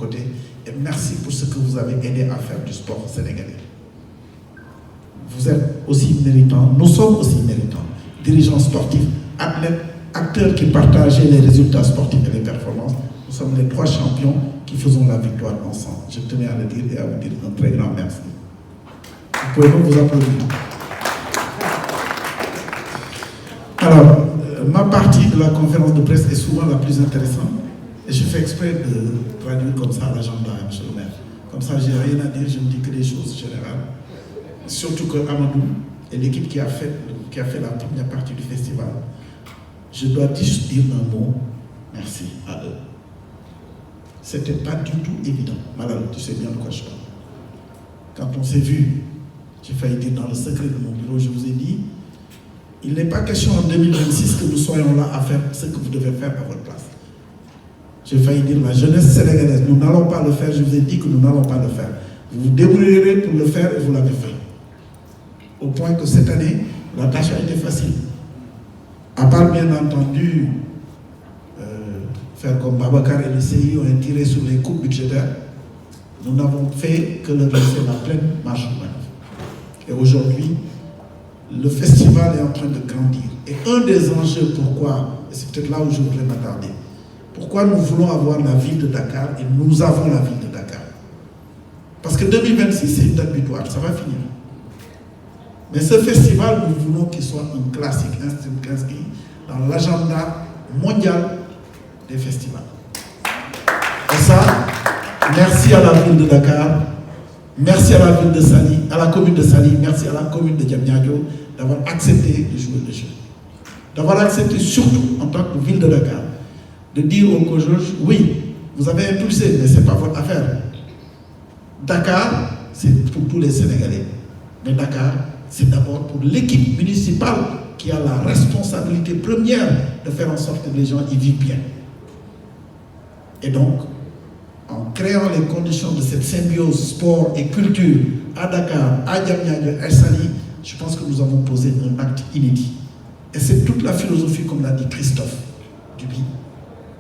côté et merci pour ce que vous avez aidé à faire du sport sénégalais. Vous êtes aussi méritants, nous sommes aussi méritants, dirigeants sportifs, athlètes, acteurs qui partageaient les résultats sportifs et les performances. Nous sommes les 3 champions qui faisons la victoire ensemble. Je tenais à le dire et à vous dire un très grand merci. Vous pouvez donc vous applaudir. Alors, ma partie de la conférence de presse est souvent la plus intéressante et je fais exprès de traduire comme ça l'agenda, M. le maire. Comme ça, je n'ai rien à dire, je ne dis que des choses générales. Surtout que Amadou et l'équipe qui a fait la première partie du festival, je dois juste dire un mot, merci à eux. C'était pas du tout évident. Malal, tu sais bien de quoi je parle. Quand on s'est vu, j'ai failli dire dans le secret de mon bureau, je vous ai dit, il n'est pas question en 2026 que nous soyons là à faire ce que vous devez faire à votre place. J'ai failli dire, la jeunesse sénégalaise, nous n'allons pas le faire, je vous ai dit que nous n'allons pas le faire. Vous vous débrouillerez pour le faire et vous l'avez fait. Au point que cette année, la tâche a été facile. À part bien entendu, faire comme Babacar et le CI ont tiré sur les coupes budgétaires, nous n'avons fait que le laisser la pleine marche de manœuvre. Et aujourd'hui, le festival est en train de grandir. Et un des enjeux, pourquoi, et c'est peut-être là où je voudrais m'attarder, pourquoi nous voulons avoir la ville de Dakar et nous avons la ville de Dakar. Parce que 2026, c'est une date butoir, ça va finir. Mais ce festival, nous voulons qu'il soit un classique, inscrit dans l'agenda mondial des festivals. Et ça, merci à la ville de Dakar, merci à la ville de Saly, à la commune de Saly, merci à la commune de Diamniadio d'avoir accepté de jouer le jeu. D'avoir accepté surtout en tant que ville de Dakar, de dire aux Cojoj, oui, vous avez impulsé, mais ce n'est pas votre affaire. Dakar, c'est pour tous les Sénégalais. Mais Dakar, c'est d'abord pour l'équipe municipale qui a la responsabilité première de faire en sorte que les gens y vivent bien. Et donc, en créant les conditions de cette symbiose sport et culture à Dakar, à Diamniadio, à Saly, je pense que nous avons posé un acte inédit. Et c'est toute la philosophie, comme l'a dit Christophe Duby,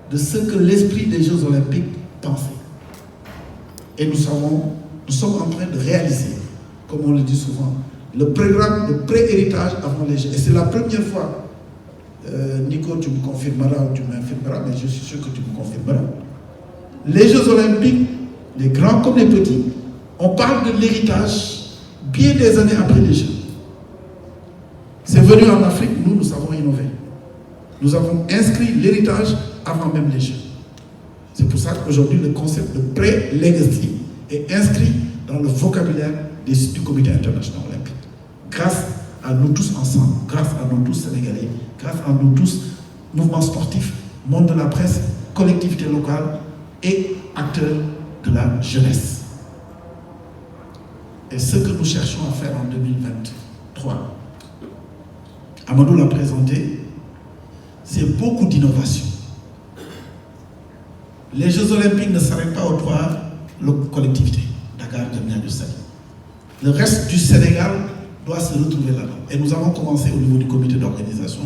de ce que l'esprit des Jeux Olympiques pensait. Et nous sommes en train de réaliser, comme on le dit souvent, le programme de pré-héritage avant les Jeux. Et c'est la première fois, Nico, tu me confirmeras ou tu m'infirmeras, mais je suis sûr que tu me confirmeras. Les Jeux Olympiques, les grands comme les petits, on parle de l'héritage bien des années après les Jeux. C'est venu en Afrique, nous savons innover. Nous avons inscrit l'héritage avant même les Jeux. C'est pour ça qu'aujourd'hui, le concept de pré-legacy est inscrit dans le vocabulaire du Comité international olympique. Grâce à nous tous ensemble, grâce à nous tous Sénégalais, grâce à nous tous, mouvements sportifs, monde de la presse, collectivités locales et acteurs de la jeunesse. Et ce que nous cherchons à faire en 2023, Amadou l'a présenté, c'est beaucoup d'innovation. Les Jeux Olympiques ne s'arrêtent pas aux 3 collectivités, Dakar, Diamniadio, Saly. Le reste du Sénégal doit se retrouver là-bas. Et nous avons commencé au niveau du comité d'organisation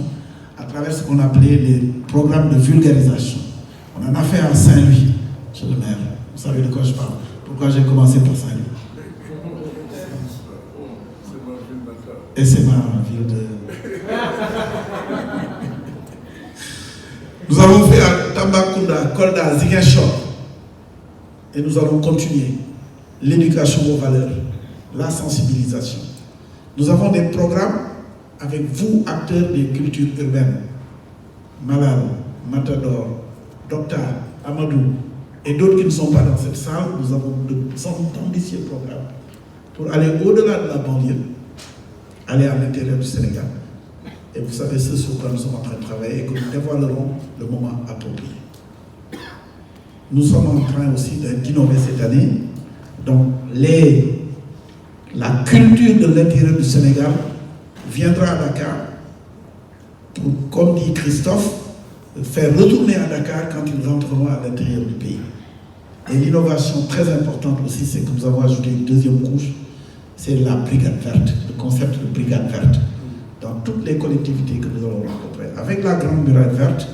à travers ce qu'on appelait les programmes de vulgarisation. On en a fait à Saint-Louis, monsieur le maire. Vous savez de quoi je parle. Pourquoi j'ai commencé par Saint-Louis? Et c'est ma ville de... Nous avons fait à Tambacounda, Kolda, Ziguinchor. Et nous allons continuer l'éducation aux valeurs, la sensibilisation. Nous avons des programmes avec vous, acteurs des cultures urbaines. Malal, Matador, Docteur, Amadou et d'autres qui ne sont pas dans cette salle. Nous avons d'ambitieux programmes pour aller au-delà de la banlieue, aller à l'intérieur du Sénégal. Et vous savez ce sur quoi nous sommes en train de travailler et que nous dévoilerons le moment approprié. Nous sommes en train aussi d'innover cette année. Donc, la culture de l'intérieur du Sénégal viendra à Dakar pour, comme dit Christophe, faire retourner à Dakar quand ils rentreront à l'intérieur du pays. Et l'innovation très importante aussi, c'est que nous avons ajouté une deuxième couche, c'est la brigade verte, le concept de brigade verte. Dans toutes les collectivités que nous allons rencontrer, avec la grande muraille verte,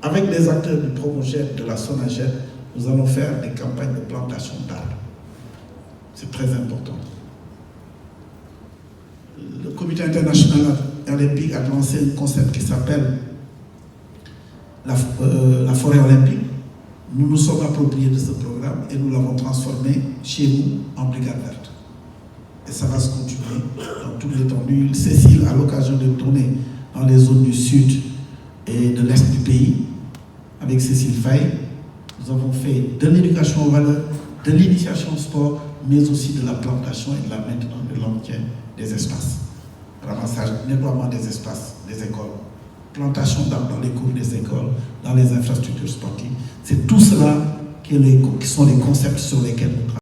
avec les acteurs du Promoged, de la Sonaged, nous allons faire des campagnes de plantation d'arbres. C'est très important. Le Comité international olympique a lancé un concept qui s'appelle la forêt olympique. Nous nous sommes appropriés de ce programme et nous l'avons transformé chez nous en brigade verte. Et ça va se continuer dans toute l'étendue. Cécile a l'occasion de tourner dans les zones du sud et de l'est du pays avec Cécile Faye. Nous avons fait de l'éducation aux valeurs, de l'initiation au sport, mais aussi de la plantation et de la maintenance de l'entretien des espaces. Ramassage, nettoiement des espaces, des écoles, plantation d'arbres dans les cours des écoles, dans les infrastructures sportives. C'est tout cela qui sont les concepts sur lesquels nous travaillons.